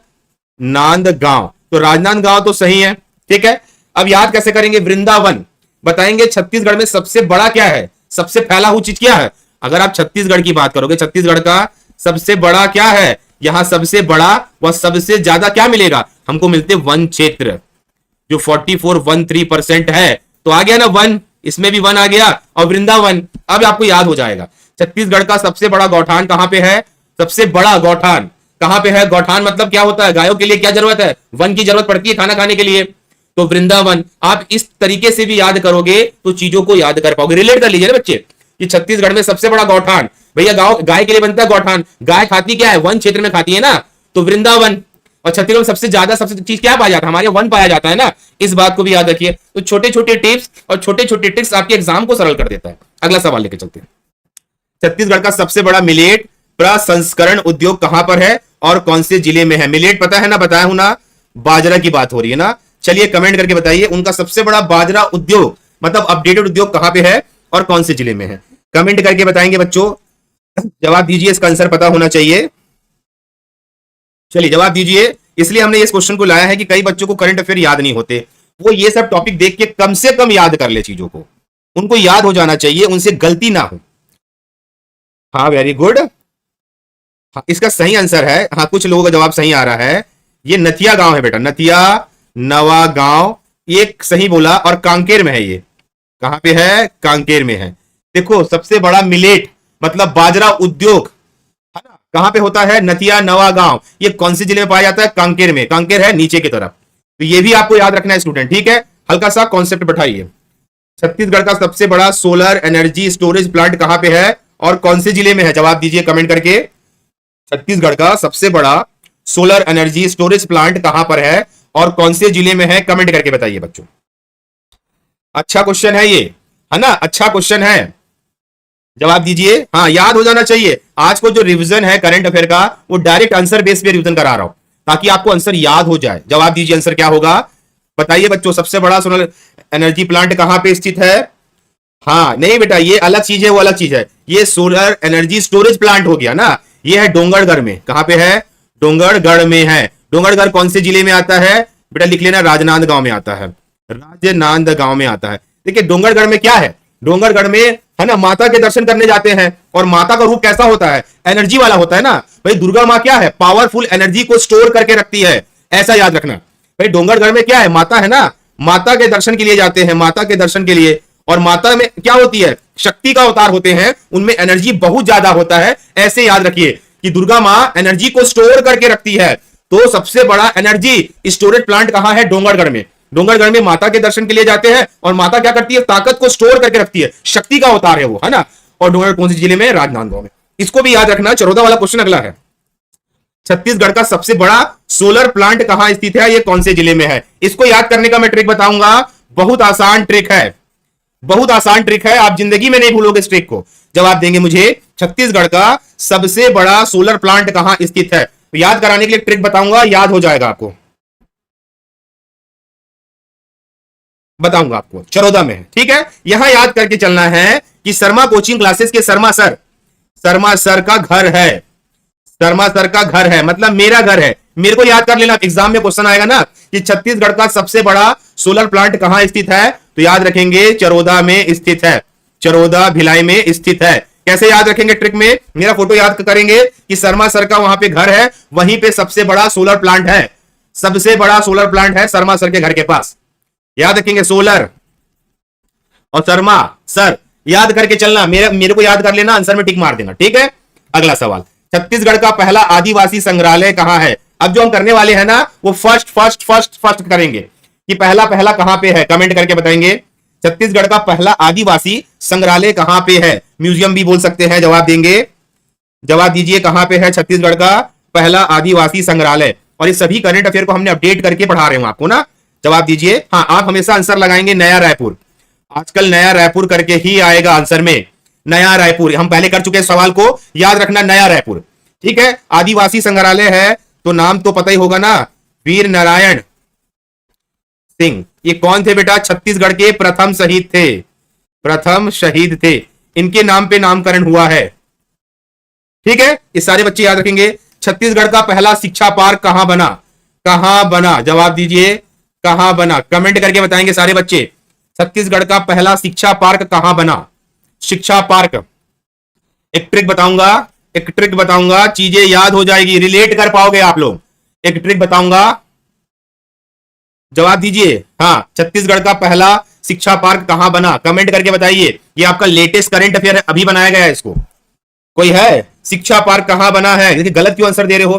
तो राजनांदगांव तो सही है, ठीक है। अब याद कैसे करेंगे? वृंदावन बताएंगे छत्तीसगढ़ में सबसे बड़ा क्या है, सबसे फैला हुआ चीज क्या है। अगर आप छत्तीसगढ़ की बात करोगे, छत्तीसगढ़ का सबसे बड़ा क्या है, यहां सबसे बड़ा व सबसे ज्यादा क्या मिलेगा हमको? मिलते वन क्षेत्र, जो 44.13% है। तो आ गया ना वन, इसमें भी वन आ गया, और वृंदावन। अब आपको याद हो जाएगा छत्तीसगढ़ का सबसे बड़ा गौठान कहां पे है। सबसे बड़ा गौठान कहां पे है? गौठान मतलब क्या होता है? गायों के लिए क्या जरूरत है? वन की जरूरत पड़ती है खाना खाने के लिए, तो वृंदावन। आप इस तरीके से भी याद करोगे तो चीजों को याद कर पाओगे। रिलेट कर लीजिए ना बच्चे कि छत्तीसगढ़ में सबसे बड़ा गौठान, भैया गाय के लिए बनता है गौठान। गाय खाती क्या है? वन क्षेत्र में खाती है ना, तो वृंदावन। और छत्तीसगढ़ में सबसे ज्यादा सबसे चीज क्या पाया जाता है? हमारे वन पाया जाता है ना, इस बात को भी याद रखिए। तो छोटे छोटे टिप्स और छोटे छोटे ट्रिक्स आपके एग्जाम को सरल कर देता है। अगला सवाल लेके चलते हैं। छत्तीसगढ़ का सबसे बड़ा मिलेट प्रसंस्करण उद्योग कहां पर है और कौन से जिले में है? मिलेट पता है ना, बताया हूं ना, बाजरा की बात हो रही है ना। चलिए कमेंट करके बताइए उनका सबसे बड़ा बाजरा उद्योग मतलब अपडेटेड उद्योग कहां पे है और कौन से जिले में है? कमेंट करके बताएंगे बच्चों। जवाब दीजिए, इसका आंसर पता होना चाहिए। चलिए जवाब दीजिए। इसलिए हमने इस क्वेश्चन को लाया है कि कई बच्चों को करंट अफेयर याद नहीं होते, वो ये सब टॉपिक देख के कम से कम याद कर ले चीजों को, उनको याद हो जाना चाहिए, उनसे गलती ना हो। हाँ वेरी गुड, हाँ, इसका सही आंसर है। हाँ कुछ लोगों का जवाब सही आ रहा है, ये नथिया गांव है बेटा, नथिया नवा गांव, ये सही बोला। और कांकेर में है, ये कहां पे है? कांकेर में है। देखो सबसे बड़ा मिलेट मतलब बाजरा उद्योग है ना, कहां पे होता है? नथिया नवा गांव। ये कौन से जिले में पाया जाता है? कांकेर में। कांकेर है नीचे की तरफ, तो ये भी आपको याद रखना है स्टूडेंट, ठीक है। हल्का सा कॉन्सेप्ट बैठाइए। छत्तीसगढ़ का सबसे बड़ा सोलर एनर्जी स्टोरेज प्लांट कहां पे है और कौन से जिले में है? जवाब दीजिए कमेंट करके। छत्तीसगढ़ का सबसे बड़ा सोलर एनर्जी स्टोरेज प्लांट कहां पर है और कौन से जिले में है? कमेंट करके बताइए बच्चों। अच्छा क्वेश्चन है ये, है ना, अच्छा क्वेश्चन है। जवाब दीजिए। हाँ याद हो जाना चाहिए। आज को जो रिवीजन है करंट अफेयर का, वो डायरेक्ट आंसर बेस पे रिवीजन करा रहा हूं ताकि आपको आंसर याद हो जाए। जवाब दीजिए, आंसर क्या होगा बताइए बच्चों। सबसे बड़ा सोलर एनर्जी प्लांट कहां पे स्थित है? हाँ नहीं बेटा, ये अलग चीज है, वो अलग चीज है। ये सोलर एनर्जी स्टोरेज प्लांट हो गया ना, ये है डोंगरगढ़ में। कहां पे है? डोंगरगढ़ में है। डोंगरगढ़ कौन से जिले में आता है बेटा? लिख लेना, राजनांदगांव में आता है, राजनांदगांव में आता है। देखिए डोंगरगढ़ में क्या है, डोंगरगढ़ में है ना माता के दर्शन करने जाते हैं, और माता का रूप कैसा होता है? एनर्जी वाला होता है ना भाई। दुर्गा माँ क्या है? पावरफुल एनर्जी को स्टोर करके रखती है, ऐसा याद रखना भाई। डोंगरगढ़ में क्या है? माता है ना, माता के दर्शन के लिए जाते हैं, माता के दर्शन के लिए। और माता में क्या होती है? शक्ति का अवतार होते हैं, उनमें एनर्जी बहुत ज्यादा होता है। ऐसे याद रखिए कि दुर्गा माँ एनर्जी को स्टोर करके रखती है। तो सबसे बड़ा एनर्जी स्टोरेज प्लांट कहां है? डोंगरगढ़ में। डोंगरगढ़ में माता के दर्शन के लिए जाते हैं, और माता क्या करती है? ताकत को स्टोर करके रखती है, शक्ति का अवतार है वो, है ना। और डोंगरगढ़ कौन से जिले में? राजनांदगांव में। इसको भी याद रखना, चरोदा वाला क्वेश्चन अगला है। छत्तीसगढ़ का सबसे बड़ा सोलर प्लांट कहां स्थित है, यह कौन से जिले में है? इसको याद करने का मैं ट्रिक बताऊंगा, बहुत आसान ट्रिक है, बहुत आसान ट्रिक है, आप जिंदगी में नहीं भूलोगे इस ट्रिक को। जवाब देंगे मुझे छत्तीसगढ़ का सबसे बड़ा सोलर प्लांट कहां स्थित है, तो याद कराने के लिए ट्रिक बताऊंगा, याद हो जाएगा आपको, बताऊंगा आपको, चरोदा में है, ठीक है। यहां याद करके चलना है कि शर्मा कोचिंग क्लासेस के शर्मा सर का घर है, शर्मा सर का घर है, मतलब मेरा घर है। मेरे को याद कर लेना, एग्जाम में क्वेश्चन आएगा ना कि छत्तीसगढ़ का सबसे बड़ा सोलर प्लांट कहां स्थित है, तो याद रखेंगे चरोदा में स्थित है, चरोदा भिलाई में स्थित है। कैसे याद रखेंगे ट्रिक में, मेरा फोटो याद करेंगे कि शर्मा सर का वहां पे घर है, वहीं पे सबसे बड़ा सोलर प्लांट है, सबसे बड़ा सोलर प्लांट है शर्मा सर के घर के पास। याद रखेंगे सोलर और शर्मा सर, याद करके चलना, मेरे को याद कर लेना, आंसर में टिक मार देना, ठीक है। अगला सवाल, छत्तीसगढ़ का पहला आदिवासी संग्रहालय कहां है? अब जो हम करने वाले हैं ना वो फर्स्ट करेंगे कि पहला पहला कहां पे है, कमेंट करके बताएंगे। छत्तीसगढ़ का पहला आदिवासी संग्रहालय कहां पे है, म्यूजियम भी बोल सकते हैं, जवाब देंगे, जवाब दीजिए कहां पे है छत्तीसगढ़ का पहला आदिवासी संग्रहालय। और ये सभी करंट अफेयर को हमने अपडेट करके पढ़ा रहे हूं आपको ना, जवाब दीजिए। हाँ, आप हमेशा आंसर लगाएंगे नया रायपुर, आजकल नया रायपुर करके ही आएगा आंसर में, नया रायपुर, हम पहले कर चुके सवाल को, याद रखना नया रायपुर, ठीक है। आदिवासी संग्रहालय है तो नाम तो पता ही होगा ना, वीर नारायण सिंह, ये कौन थे बेटा? छत्तीसगढ़ के प्रथम शहीद थे, प्रथम शहीद थे, इनके नाम पे नामकरण हुआ है, ठीक है। ये सारे बच्चे याद रखेंगे। छत्तीसगढ़ का पहला शिक्षा पार्क कहां बना, कहां बना, जवाब दीजिए कहां बना, कमेंट करके बताएंगे सारे बच्चे। छत्तीसगढ़ का पहला शिक्षा पार्क कहां बना, शिक्षा पार्क। एक ट्रिक बताऊंगा, एक ट्रिक बताऊंगा, चीजें याद हो जाएगी, रिलेट कर पाओगे आप लोग। एक ट्रिक बताऊंगा, जवाब दीजिए। हाँ, छत्तीसगढ़ का पहला शिक्षा पार्क कहां बना, कमेंट करके बताइए। ये आपका लेटेस्ट करंट अफेयर है, अभी बनाया गया है इसको, कोई है? शिक्षा पार्क कहां बना है, देखिए गलत क्यों आंसर दे रहे हो,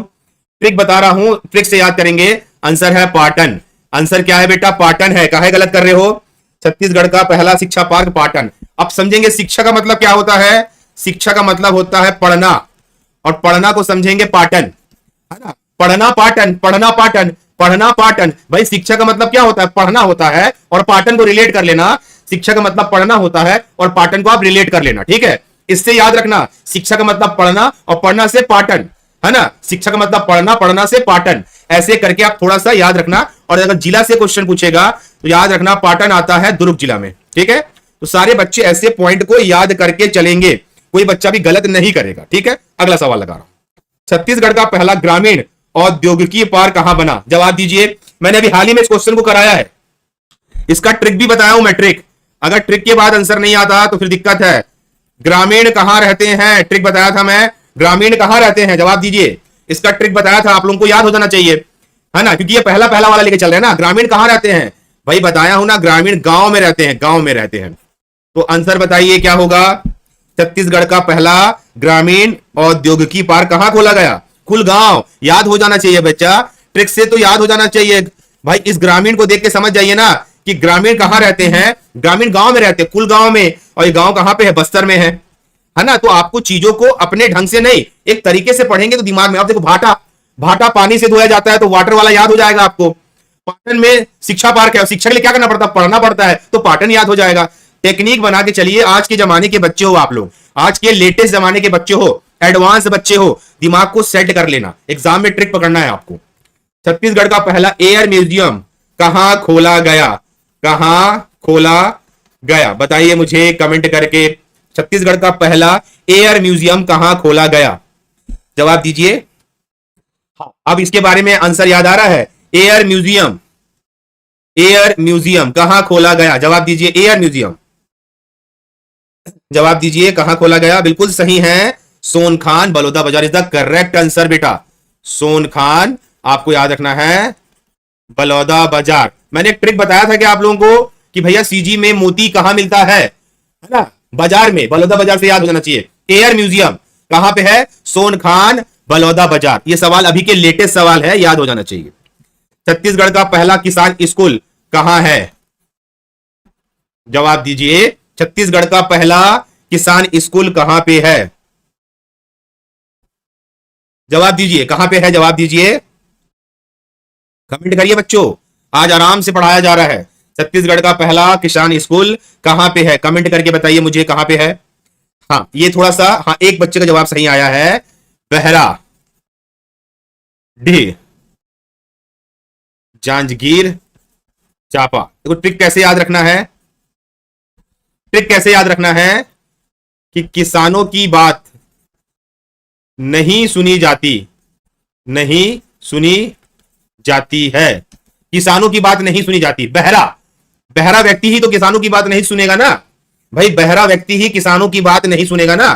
ट्रिक बता रहा हूं, ट्रिक से याद करेंगे। आंसर है पाटन, आंसर क्या है बेटा? पाटन है, काहे गलत कर रहे हो? छत्तीसगढ़ का पहला शिक्षा पार्क पाटन। अब समझेंगे शिक्षा का मतलब क्या होता है, शिक्षा का मतलब होता है पढ़ना, और पढ़ना को समझेंगे पाटन, है ना, पढ़ना पाटन, पढ़ना पाटन, पढ़ना पाटन। भाई शिक्षा का मतलब क्या होता है? पढ़ना होता है, और पाटन को रिलेट कर लेना, शिक्षा का मतलब पढ़ना होता है और पाटन को आप रिलेट कर लेना, ठीक है। इससे याद रखना, शिक्षा का मतलब पढ़ना और पढ़ना से पाटन, है ना, शिक्षा का मतलब पढ़ना, पढ़ना से पाटन, ऐसे करके आप थोड़ा सा याद रखना। और अगर जिला से क्वेश्चन पूछेगा तो याद रखना पाटन आता है दुर्ग जिला में, ठीक है। तो सारे बच्चे ऐसे पॉइंट को याद करके चलेंगे, कोई बच्चा भी गलत नहीं करेगा, ठीक है। अगला सवाल लगा रहा हूं, छत्तीसगढ़ का पहला ग्रामीण औद्योगिकी पार्क कहां बना, जवाब दीजिए। मैंने अभी हाल ही में इस क्वेश्चन को कराया है, इसका ट्रिक भी बताया हूं मैं, ट्रिक, अगर ट्रिक के बाद आंसर नहीं आता तो फिर दिक्कत है। ग्रामीण कहां रहते हैं, ट्रिक बताया था मैं, ग्रामीण कहां रहते हैं, जवाब दीजिए। इसका ट्रिक बताया था, आप लोगों को याद हो जाना चाहिए, है ना, क्योंकि ये पहला पहला वाला लेके चल रहे हैं ना। ग्रामीण कहां रहते हैं भाई, बताया हूं ना, ग्रामीण गांव में रहते हैं, गांव में रहते हैं। तो आंसर बताइए क्या होगा? छत्तीसगढ़ का पहला ग्रामीण औद्योगिकी पार्क कहां खोला गया? कुलगांव, याद हो जाना चाहिए बच्चा, ट्रिक से तो याद हो जाना चाहिए भाई। इस ग्रामीण को देख के समझ जाइए ना कि ग्रामीण कहां रहते हैं, ग्रामीण गांव में रहते हैं, कुलगांव में, और ये गांव कहां पे है? बस्तर में है ना। तो आपको चीजों को अपने ढंग से नहीं, एक तरीके से पढ़ेंगे तो दिमाग में, आप देखो भाटा, भाटा पानी से धोया जाता है तो वाटर वाला याद हो जाएगा आपको। पाटन में शिक्षा पार्क है, शिक्षा के लिए क्या करना पड़ता है? पढ़ना पड़ता है, तो पाटन याद हो जाएगा। टेक्निक बना के चलिए, आज के जमाने के बच्चे हो आप लोग, आज के लेटेस्ट जमाने के बच्चे हो, एडवांस बच्चे हो, दिमाग को सेट कर लेना, एग्जाम में ट्रिक पकड़ना है आपको। छत्तीसगढ़ का पहला एयर म्यूजियम कहां खोला गया, कहां खोला गया, बताइए मुझे कमेंट करके। छत्तीसगढ़ का पहला एयर म्यूजियम कहां खोला गया, जवाब दीजिए। हाँ, अब इसके बारे में आंसर याद आ रहा है, एयर म्यूजियम, एयर म्यूजियम कहां खोला गया, जवाब दीजिए। एयर म्यूजियम, जवाब दीजिए कहां खोला गया, बिल्कुल सही है, सोनखान बलौदा बाजार इज द करेक्ट आंसर बेटा। सोनखान आपको याद रखना है, बलौदा बाजार। मैंने एक ट्रिक बताया था कि आप लोगों को कि भैया सीजी में मोती कहां मिलता है ना, बाजार में, बलौदा बाजार से याद हो जाना चाहिए। एयर म्यूजियम कहां पे है? सोनखान बलौदा बाजार। ये सवाल अभी के लेटेस्ट सवाल है, याद हो जाना चाहिए। छत्तीसगढ़ का पहला किसान स्कूल कहां है, जवाब दीजिए। छत्तीसगढ़ का पहला किसान स्कूल कहां पे है? जवाब दीजिए, कहां पे है, जवाब दीजिए, कमेंट करिए बच्चों। आज आराम से पढ़ाया जा रहा है। छत्तीसगढ़ का पहला किसान स्कूल कहां पे है, कमेंट करके बताइए मुझे कहां पे है। हाँ ये थोड़ा सा, हाँ एक बच्चे का जवाब सही आया है, बहरा डी, जांजगीर चांपा। देखो ट्रिक कैसे याद रखना है, ट्रिक कैसे याद रखना है कि किसानों की बात नहीं सुनी जाती, नहीं सुनी जाती है, किसानों की बात नहीं सुनी जाती। बहरा, बहरा व्यक्ति ही तो किसानों की बात नहीं सुनेगा ना भाई, बहरा व्यक्ति ही किसानों की बात नहीं सुनेगा ना।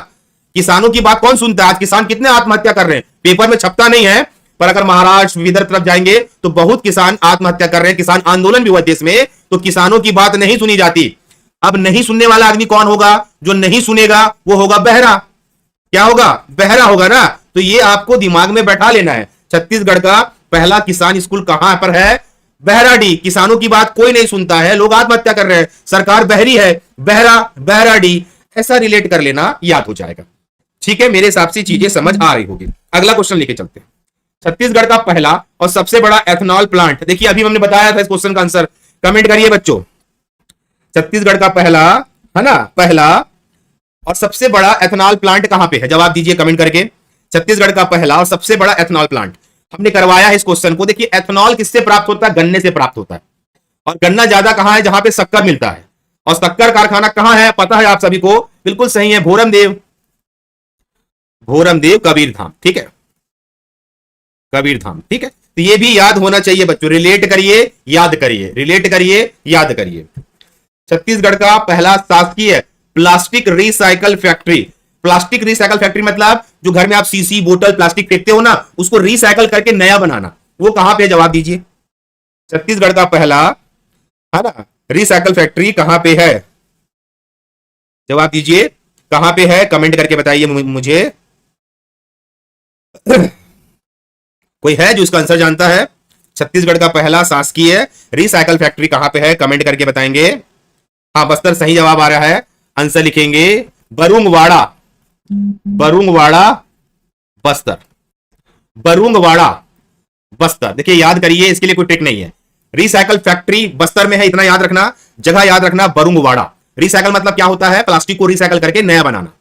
किसानों की बात कौन सुनता है? आज किसान कितने आत्महत्या कर रहे हैं, पेपर में छपता नहीं है, पर अगर महाराष्ट्र विदर्भ तरफ जाएंगे तो बहुत किसान आत्महत्या कर रहे हैं, किसान आंदोलन भी हुआ देश में, तो किसानों की बात नहीं सुनी जाती। अब नहीं सुनने वाला आदमी कौन होगा? जो नहीं सुनेगा वो होगा बहरा। क्या होगा? बहरा होगा ना। तो ये आपको दिमाग में बैठा लेना है। छत्तीसगढ़ का पहला किसान स्कूल कहां पर है? बहराडी। किसानों की बात कोई नहीं सुनता है, लोग आत्महत्या कर रहे हैं, सरकार बहरी है, बहरा बहराडी, ऐसा रिलेट कर लेना, याद हो जाएगा। ठीक है, मेरे हिसाब से चीजें समझ आ रही होगी। अगला क्वेश्चन लेके चलते हैं। छत्तीसगढ़ का पहला और सबसे बड़ा एथनॉल प्लांट, देखिए अभी हमने बताया था इस क्वेश्चन का आंसर, कमेंट करिए बच्चों। छत्तीसगढ़ का पहला, है ना, पहला और सबसे बड़ा एथनॉल प्लांट कहां पे है? जवाब दीजिए कमेंट करके। छत्तीसगढ़ का पहला और सबसे बड़ा एथनॉल प्लांट, हमने करवाया है इस क्वेश्चन को। देखिए एथनॉल किससे प्राप्त होता है? गन्ने से प्राप्त होता है। और गन्ना ज्यादा कहां है? जहां पे शक्कर मिलता है। और शक्कर कारखाना कहां है? पता है आप सभी को, बिल्कुल सही है, भोरमदेव, भोरमदेव कबीरधाम। ठीक है, कबीरधाम। ठीक है, तो ये भी याद होना चाहिए बच्चों। रिलेट करिए, याद करिए, रिलेट करिए, याद करिए। छत्तीसगढ़ का पहला शासकीय plastic recycle factory. Plastic recycle factory मतलब जो घर में आप सीसी बोतल प्लास्टिक फेंकते हो ना, उसको रिसाइकल करके नया बनाना, वो कहां पे? जवाब दीजिए। छत्तीसगढ़ का पहला, है ना, रिसाइकल फैक्ट्री कहां पे है? जवाब दीजिए, कहां पे है, कमेंट करके बताइए मुझे। कोई है जो इसका आंसर जानता है? छत्तीसगढ़ का पहला शासकीय रिसाइकल फैक्ट्री कहां पे है, कमेंट करके बताएंगे। हाँ बस्तर सही जवाब आ रहा है, आंसर लिखेंगे बरुंगवाड़ा, बरुंगवाड़ा बस्तर, बरुंगवाड़ा बस्तर। देखिए याद करिए, इसके लिए कोई ट्रिक नहीं है। रिसाइकल फैक्ट्री बस्तर में है, इतना याद रखना, जगह याद रखना, बरुंगवाड़ा। रिसाइकल मतलब क्या होता है? प्लास्टिक को रिसाइकल करके नया बनाना।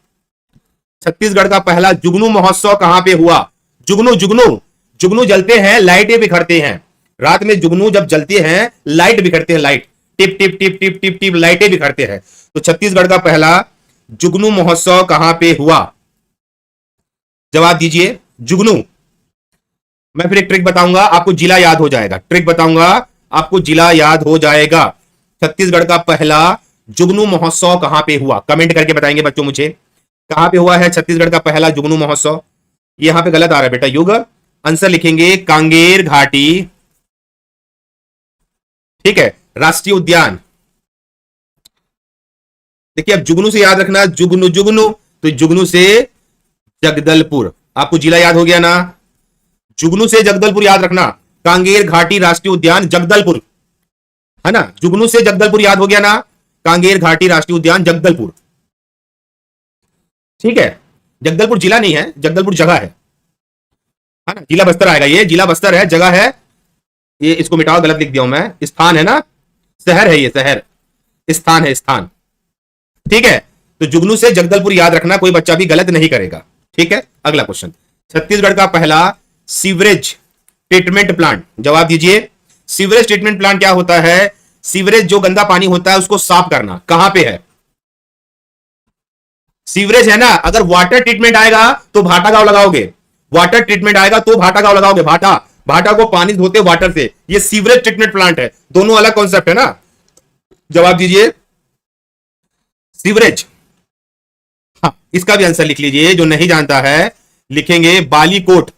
छत्तीसगढ़ का पहला जुगनू महोत्सव कहां पे हुआ? जुगनू, जुगनू, जुगनू जलते हैं, लाइटें बिखरते हैं। रात में जुगनू जब जलते हैं, लाइट बिखरते हैं, light tip tip tip tip tip tip लाइटें बिखरते हैं। तो छत्तीसगढ़ का पहला जुगनू महोत्सव कहां पे हुआ? जवाब दीजिए, जुगनू। मैं फिर एक ट्रिक बताऊंगा, आपको जिला याद हो जाएगा। ट्रिक बताऊंगा, आपको जिला याद हो जाएगा। छत्तीसगढ़ का पहला जुगनू महोत्सव कहां पे हुआ? कमेंट करके बताएंगे बच्चों मुझे, कहां पे हुआ है छत्तीसगढ़ का पहला जुगनू महोत्सव? यहां पे गलत आ रहा है बेटा, युग। आंसर लिखेंगे कांगेर घाटी, ठीक है, राष्ट्रीय उद्यान। देखिए अब जुगनू से याद रखना, जुगनू, जुगनू, तो जुगनू से जगदलपुर, आपको जिला याद हो गया ना, जुगनू से जगदलपुर याद रखना। कांगेर घाटी राष्ट्रीय उद्यान जगदलपुर, है ना, जुगनू से जगदलपुर याद हो गया ना, कांगेर घाटी राष्ट्रीय उद्यान जगदलपुर। ठीक है, जगदलपुर जिला नहीं है, जगदलपुर जगह है ना, जिला बस्तर आएगा, ये जिला बस्तर है, जगह है ये, इसको मिटाओ, गलत लिख दिया हूं मैं, स्थान है ना, शहर है ये, शहर, स्थान है, स्थान। ठीक है, तो जुगनू से जगदलपुर याद रखना, कोई बच्चा भी गलत नहीं करेगा। ठीक है, अगला क्वेश्चन, छत्तीसगढ़ का पहला सीवरेज ट्रीटमेंट प्लांट, जवाब दीजिए। सीवरेज ट्रीटमेंट प्लांट क्या होता है? सीवरेज जो गंदा पानी होता है उसको साफ करना, कहां पे है? सीवरेज है ना, अगर वाटर ट्रीटमेंट आएगा तो भाटा गांव लगाओगे, वाटर ट्रीटमेंट आएगा तो भाटा गांव लगाओगे, भाटा, भाटा को पानी धोते वाटर से, ये सीवरेज ट्रीटमेंट प्लांट है, दोनों अलग कॉन्सेप्ट है ना। जवाब दीजिए, सीवरेज। हाँ इसका भी आंसर लिख लीजिए, जो नहीं जानता है लिखेंगे बालीकोट,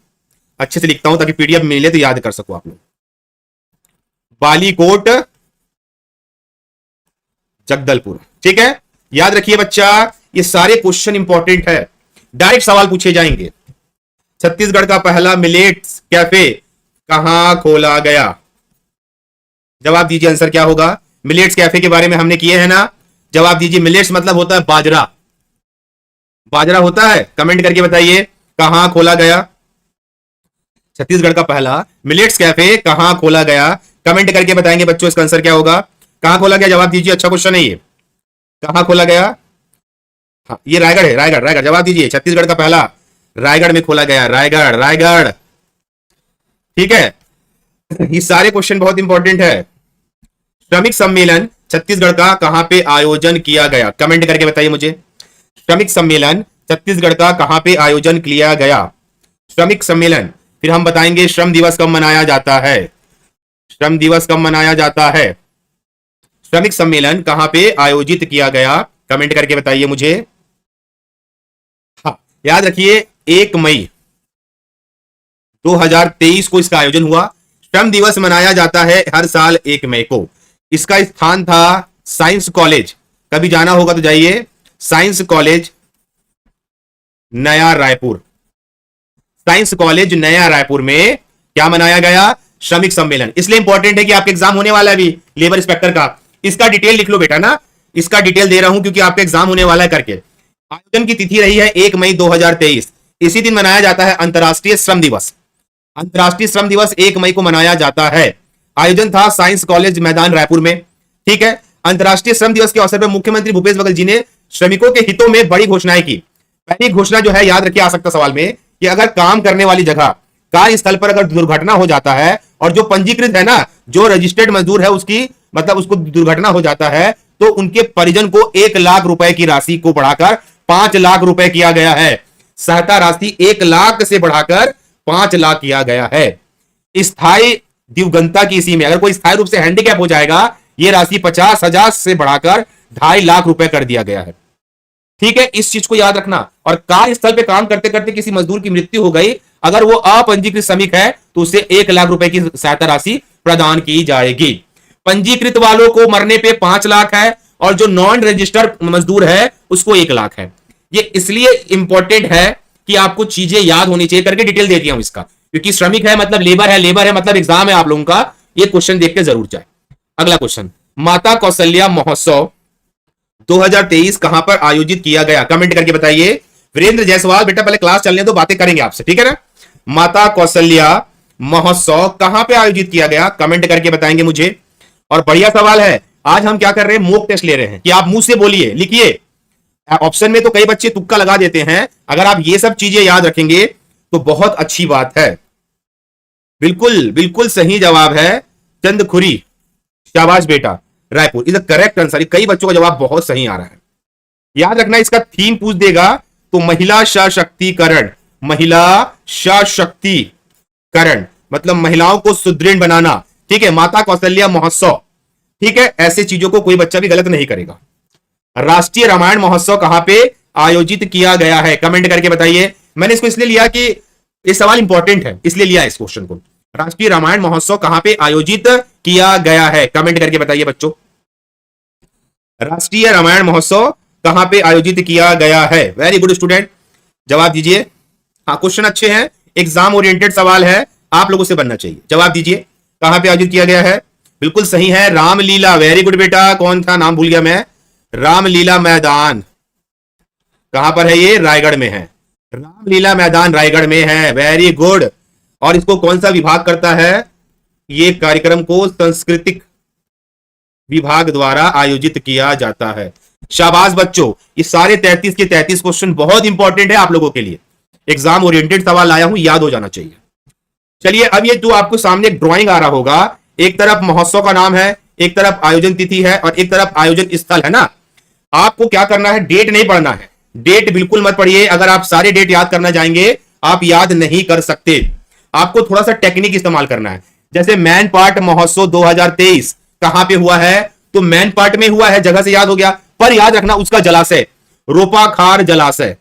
अच्छे से लिखता हूं ताकि पीडीएफ मिले तो याद कर सको आप लोग। बालीकोट जगदलपुर। ठीक है, याद रखिए बच्चा, ये सारे क्वेश्चन इंपॉर्टेंट है, डायरेक्ट सवाल पूछे जाएंगे। छत्तीसगढ़ का पहला मिलेट्स कैफे कहां खोला गया? जवाब दीजिए, आंसर क्या होगा? मिलेट्स कैफे के बारे में हमने किए हैं ना, जवाब दीजिए। मिलेट्स मतलब होता है बाजरा, बाजरा होता है, कमेंट करके बताइए कहां खोला गया। छत्तीसगढ़ का पहला मिलेट्स कैफे कहां खोला गया? कमेंट करके बताएंगे बच्चों इसका आंसर क्या होगा। कहां खोला गया जवाब दीजिए। अच्छा क्वेश्चन है ये, कहां खोला गया? हाँ ये रायगढ़ है, रायगढ़ रायगढ़ जवाब दीजिए। छत्तीसगढ़ का पहला रायगढ़ में खोला गया, रायगढ़ रायगढ़। ठीक है, ये सारे क्वेश्चन बहुत इंपॉर्टेंट है। श्रमिक सम्मेलन छत्तीसगढ़ का कहां पे आयोजन किया गया? कमेंट करके बताइए मुझे। श्रमिक सम्मेलन छत्तीसगढ़ का कहां पे आयोजन किया गया? श्रमिक सम्मेलन, फिर हम बताएंगे श्रम दिवस कब मनाया जाता है। श्रम दिवस कब मनाया जाता है? श्रमिक सम्मेलन कहां पे आयोजित किया गया? कमेंट करके बताइए मुझे। हाँ याद रखिए 1 मई 2023 को इसका आयोजन हुआ। श्रम दिवस मनाया जाता है हर साल 1 मई को। इसका स्थान था साइंस कॉलेज, कभी जाना होगा तो जाइए, साइंस कॉलेज नया रायपुर। साइंस कॉलेज नया रायपुर में क्या मनाया गया? श्रमिक सम्मेलन। इसलिए इंपॉर्टेंट है कि आपका एग्जाम होने वाला है अभी लेबर इंस्पेक्टर का, इसका डिटेल लिख लो बेटा ना, इसका डिटेल दे रहा हूं क्योंकि आपका एग्जाम होने वाला है करके। आयोजन की तिथि रही है 1 मई 2023। इसी दिन मनाया जाता है अंतर्राष्ट्रीय श्रम दिवस। अंतर्राष्ट्रीय श्रम दिवस 1 मई को मनाया जाता है। आयोजन था साइंस कॉलेज मैदान रायपुर में। ठीक है, अंतर्राष्ट्रीय श्रम दिवस के अवसर पर मुख्यमंत्री भूपेश बघेल जी ने श्रमिकों के हितों में बड़ी घोषणाएं की। पहली घोषणा जो है याद रखिए, आ सकता सवाल में, कि अगर काम करने वाली जगह कार्यस्थल पर अगर दुर्घटना हो जाता है और जो पंजीकृत है ना, जो रजिस्टर्ड मजदूर है, उसकी मतलब उसको दुर्घटना हो जाता है तो उनके परिजन को 1 लाख रुपए की राशि को बढ़ाकर 5 लाख रुपए किया गया है। सहायता राशि 1 लाख से बढ़ाकर 5 लाख किया गया है। स्थायी दिव्यंगता की इसी में अगर कोई स्थायी रूप से हैंडीकैप हो जाएगा, यह राशि 50,000 से बढ़ाकर 2.5 लाख रुपए कर दिया गया है। ठीक है, इस चीज को याद रखना। और कार्यस्थल पे काम करते करते किसी मजदूर की मृत्यु हो गई, अगर वो अपंजीकृत श्रमिक है तो उसे 1 लाख रुपए की सहायता राशि प्रदान की जाएगी। पंजीकृत वालों को मरने पे 5 लाख है और जो नॉन रजिस्टर्ड मजदूर है उसको 1 लाख है। ये इसलिए इंपॉर्टेंट है कि आपको चीजें याद होनी चाहिए, करके डिटेल दे दिया हूं इसका, क्योंकि श्रमिक है मतलब लेबर है, लेबर है मतलब एग्जाम है आप लोगों का। ये क्वेश्चन देख के जरूर जाए। अगला क्वेश्चन, माता कौशल्या महोत्सव 2023 कहां पर आयोजित किया गया? कमेंट करके बताइए। वीरेंद्र जायसवाल, बेटा पहले क्लास चलने दो, बातें करेंगे आपसे, ठीक है ना। माता कौशल्या महोत्सव कहां पे आयोजित किया गया? कमेंट करके बताएंगे मुझे। और बढ़िया सवाल है, आज हम क्या कर रहे हैं, मॉक टेस्ट ले रहे हैं कि आप मुंह से बोलिए, लिखिए। ऑप्शन में तो कई बच्चे तुक्का लगा देते हैं, अगर आप ये सब चीजें याद रखेंगे तो बहुत अच्छी बात है। बिल्कुल बिल्कुल सही जवाब है चंदखुरी, शाबाश बेटा, Raipur is the correct answer. कई बच्चों का जवाब बहुत सही आ रहा है। याद रखना, इसका थीम पूछ देगा तो महिला सशक्तिकरण, महिला सशक्तिकरण मतलब महिलाओं को सुदृढ़ बनाना। ठीक है, माता कौशल्या महोत्सव, ठीक है, ऐसे चीजों को कोई बच्चा भी गलत नहीं करेगा। राष्ट्रीय रामायण महोत्सव कहां पे आयोजित किया गया है? कमेंट करके बताइए। मैंने इसको इसलिए लिया कि ये सवाल इंपॉर्टेंट है, इसलिए लिया इस क्वेश्चन को। राष्ट्रीय रामायण महोत्सव कहां पे आयोजित किया गया है? कमेंट करके बताइए बच्चों। राष्ट्रीय रामायण महोत्सव कहां पे आयोजित किया गया है? वेरी गुड स्टूडेंट, जवाब दीजिए। हाँ क्वेश्चन अच्छे हैं, एग्जाम ओरिएंटेड सवाल है, आप लोगों से बनना चाहिए। जवाब दीजिए, कहां पे आयोजित किया गया है? बिल्कुल सही है, रामलीला। वेरी गुड बेटा, कौन था नाम भूल गया मैं, रामलीला मैदान। कहां पर है ये? रायगढ़ में है। रामलीला मैदान रायगढ़ में है, वेरी गुड। और इसको कौन सा विभाग करता है? ये कार्यक्रम को सांस्कृतिक विभाग द्वारा आयोजित किया जाता है। शाबाश बच्चों, ये सारे 33 के 33 क्वेश्चन बहुत इंपॉर्टेंट है आप लोगों के लिए। एग्जाम ओरिएंटेड सवाल लाया हूं, याद हो जाना चाहिए। चलिए, अब ये जो आपको सामने एक ड्राइंग आ रहा होगा, एक तरफ महोत्सव का नाम है, एक तरफ आयोजन तिथि है और एक तरफ आयोजन स्थल है ना। आपको क्या करना है, डेट नहीं पढ़ना है, डेट बिल्कुल मत पढ़िए। अगर आप सारे डेट याद करना जाएंगे आप याद नहीं कर सकते। आपको थोड़ा सा टेक्निक इस्तेमाल करना है। जैसे मैन पार्ट महोत्सव 2023 कहां पे हुआ है? तो मैन पार्ट में हुआ है, जगह से याद हो गया। पर याद रखना उसका जलाशय रोपाखार जलाशय।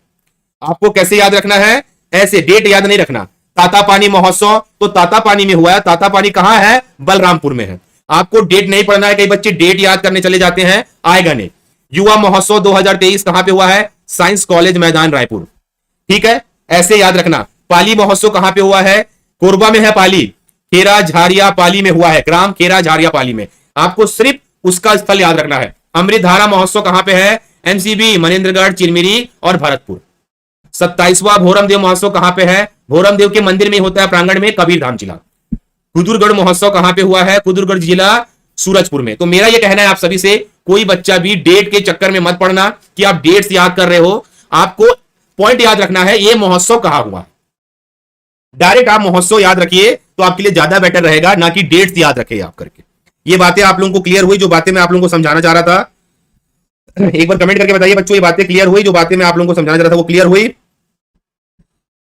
आपको कैसे याद रखना है? ऐसे, डेट याद नहीं रखना। तातापानी महोत्सव तो तातापानी में हुआ है, तातापानी कहां है? बलरामपुर में है। आपको डेट नहीं पढ़ना है, कई बच्चे डेट याद करने चले जाते हैं, आएगा नहीं। युवा महोत्सव 2023 कहां पे हुआ है? साइंस कॉलेज मैदान रायपुर। ठीक है, ऐसे याद रखना। पाली महोत्सव कहां पे हुआ है? कोरबा में है पाली, खेरा झारिया पाली में हुआ है, ग्राम खेरा झारिया पाली में। आपको सिर्फ उसका स्थल याद रखना है। अमृतधारा महोत्सव कहां पे है? एमसीबी, मनेन्द्रगढ़, चिरमिरी और भरतपुर। 27वां भोरमदेव महोत्सव कहां पे है? भोरमदेव के मंदिर में होता है, प्रांगण में, कबीरधाम जिला। कुदुरगढ़ महोत्सव कहां पे हुआ है? कुदुरगढ़ जिला, सूरजपुर में। तो मेरा यह कहना है आप सभी से, कोई बच्चा भी डेट के चक्कर में मत पड़ना कि आप डेट्स याद कर रहे हो। आपको पॉइंट याद रखना है ये महोत्सव कहां हुआ। डायरेक्ट आप महोत्सव याद रखिए तो आपके लिए ज्यादा बेटर रहेगा, ना कि डेट्स याद रखे आप करके। ये बातें आप लोगों को क्लियर हुई, जो बातें मैं आप लोगों को समझाना चाह रहा था? एक बार कमेंट करके बताइए बच्चों, ये बातें क्लियर हुई? जो बातें मैं आप लोगों को समझाना चाह रहा था वो क्लियर हुई?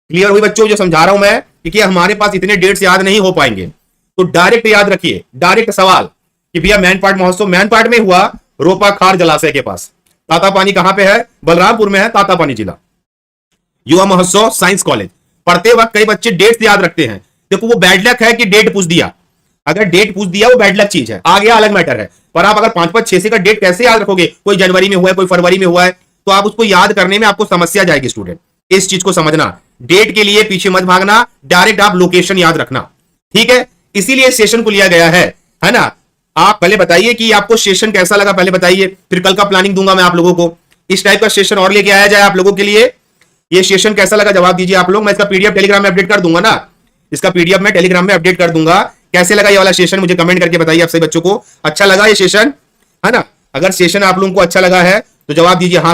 क्लियर हुई बच्चों? जो समझा रहा हूं मैं, क्योंकि हमारे पास इतने डेट्स याद नहीं हो पाएंगे, तो डायरेक्ट याद रखिए। डायरेक्ट सवाल कि भैया मैनपाट महोत्सव, मैनपाट में हुआ, रोपा खार जलाशय के पास। तातापानी कहां पे है? बलरामपुर में है, तातापानी जिला। युवा महोत्सव साइंस कॉलेज। पढ़ते वक्त कई बच्चे डेट्स याद रखते हैं। देखो वो बैड लक है कि डेट पूछ दिया, अगर डेट पूछ दिया वो बैड लक चीज है, आ गया अलग मैटर है। पर आप अगर 5-5-6 का डेट कैसे याद रखोगे? कोई जनवरी में हुआ है, कोई फरवरी में हुआ है, तो आप उसको याद करने में आपको समस्या जाएगी। स्टूडेंट इस चीज को समझना, डेट के लिए पीछे मत भागना, डायरेक्ट आप लोकेशन याद रखना, ठीक है? इसीलिए सेशन को लिया गया है ना? आप पहले बताइए कि आपको सेशन कैसा लगा, पहले बताइए, फिर कल का प्लानिंग दूंगा मैं आप लोगों को। इस टाइप का सेशन और लेके आया जाए आप लोगों के लिए। ये सेशन कैसा लगा जवाब दीजिए आप लोग। मैं इसका पीडीएफ टेलीग्राम में अपडेट कर दूंगा ना, इसका पीडीएफ मैं टेलीग्राम में अपडेट कर दूंगा। कैसे लगा ये वाला सेशन मुझे कमेंट करके बताइए आप सभी बच्चों को। अच्छा लगा ये सेशन, है ना? अगर सेशन आप लोगों को अच्छा लगा है तो जवाब दीजिए हाँ।